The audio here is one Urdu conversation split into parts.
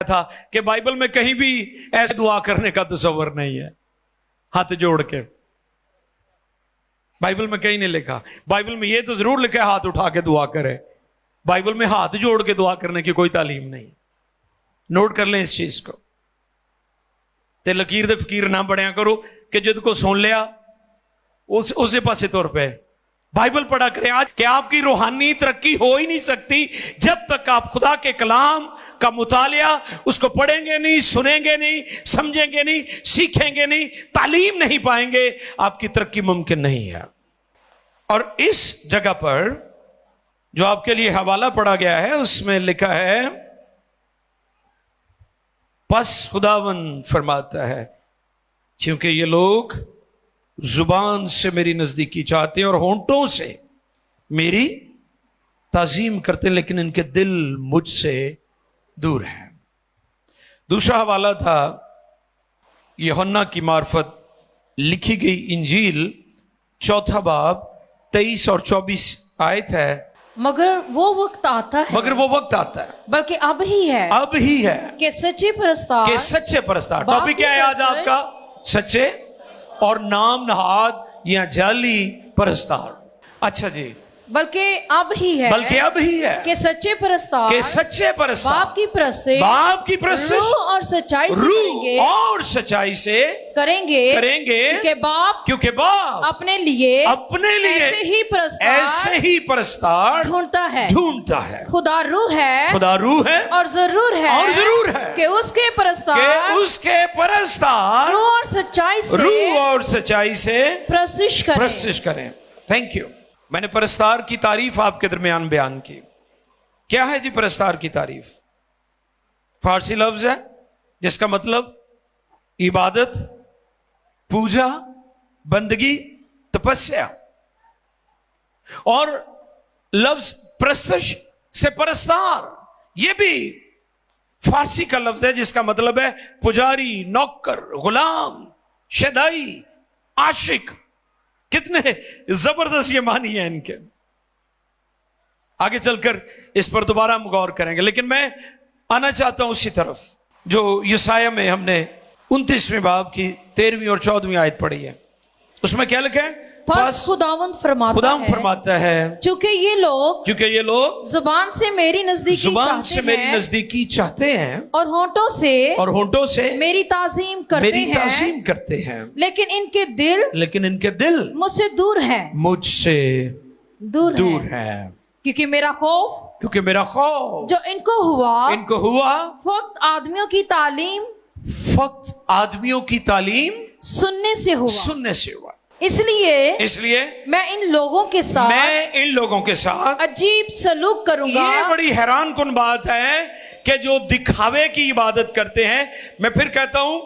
تھا کہ بائبل میں کہیں بھی ایسے دعا کرنے کا تصور نہیں ہے ہاتھ جوڑ کے. بائبل میں کہیں نہیں لکھا. بائبل میں یہ تو ضرور لکھا ہے ہاتھ اٹھا کے دعا کرے. بائبل میں ہاتھ جوڑ کے دعا کرنے کی کوئی تعلیم نہیں. نوٹ کر لیں اس چیز کو. تے لکیر دے فقیر نہ بڑھیا کرو کہ جد کو سن لیا اسے پاسے طور پہ بائبل پڑھا کریں. آج کہ آپ کی روحانی ترقی ہو ہی نہیں سکتی جب تک آپ خدا کے کلام کا مطالعہ اس کو پڑھیں گے نہیں, سنیں گے نہیں, سمجھیں گے نہیں, سیکھیں گے نہیں, تعلیم نہیں پائیں گے. آپ کی ترقی ممکن نہیں ہے. اور اس جگہ پر جو آپ کے لیے حوالہ پڑھا گیا ہے اس میں لکھا ہے پس خداوند فرماتا ہے کیونکہ یہ لوگ زبان سے میری نزدیکی چاہتے ہیں اور ہونٹوں سے میری تعظیم کرتے ہیں لیکن ان کے دل مجھ سے دور ہیں. دوسرا حوالہ تھا یوحنا کی معرفت لکھی گئی انجیل 4 باب 23 اور 24 آیت ہے. مگر وہ وقت آتا ہے بلکہ اب ہی ہے کہ سچے پرستار. ٹاپک کیا ہے آج آپ کا؟ سچے اور نام نہاد یا جعلی پرستار. اچھا جی, بلکہ اب ہی ہے کہ سچے پرستار باپ کی پرستش روح اور سچائی سے کریں گے کیونکہ باپ اپنے لیے ایسے ہی پرستار ڈھونڈتا ہے. خدا روح ہے اور ضرور ہے کہ اس کے پرستار روح اور سچائی سے پرستش کریں. Thank you. میں نے پرستار کی تعریف آپ کے درمیان بیان کی. کیا ہے جی پرستار کی تعریف؟ فارسی لفظ ہے جس کا مطلب عبادت, پوجا, بندگی, تپسیا. اور لفظ پرستش سے پرستار یہ بھی فارسی کا لفظ ہے جس کا مطلب ہے پجاری, نوکر, غلام, شدائی, عاشق. کتنے زبردست یہ معنی ہے ان کے. آگے چل کر اس پر دوبارہ ہم غور کریں گے, لیکن میں آنا چاہتا ہوں اسی طرف جو یسایہ میں ہم نے 29ویں باب کی 13ویں اور 14ویں آیت پڑھی ہے. اس میں کیا لکھا ہے؟ پس خداوند فرماتا ہے چونکہ یہ لوگ زبان سے میری نزدیکی چاہتے ہیں اور ہونٹوں سے میری تعظیم کرتے ہیں لیکن ان کے دل مجھ سے دور ہے. کیونکہ میرا خوف جو ان کو ہوا فقط آدمیوں کی تعلیم سننے سے ہوا. اس لیے میں ان لوگوں کے ساتھ عجیب سلوک کروں گا. یہ بڑی حیران کن بات ہے کہ جو دکھاوے کی عبادت کرتے ہیں. میں پھر کہتا ہوں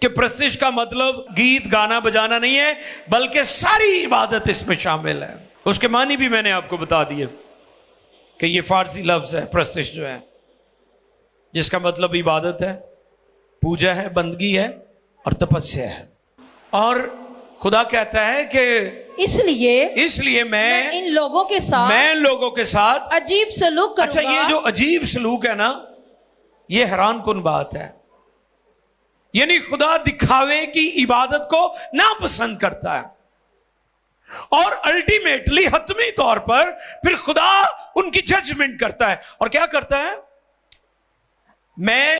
کہ پرستش کا مطلب گیت گانا بجانا نہیں ہے بلکہ ساری عبادت اس میں شامل ہے. اس کے معنی بھی میں نے آپ کو بتا دیے کہ یہ فارسی لفظ ہے پرستش جو ہے جس کا مطلب عبادت ہے, پوجا ہے, بندگی ہے اور تپسیا ہے. اور خدا کہتا ہے کہ اس لیے میں ان لوگوں کے ساتھ عجیب سلوک کروں گا. اچھا, یہ جو عجیب سلوک ہے نا یہ حیران کن بات ہے. یعنی خدا دکھاوے کی عبادت کو ناپسند کرتا ہے اور الٹیمیٹلی حتمی طور پر پھر خدا ان کی ججمنٹ کرتا ہے. اور کیا کرتا ہے؟ میں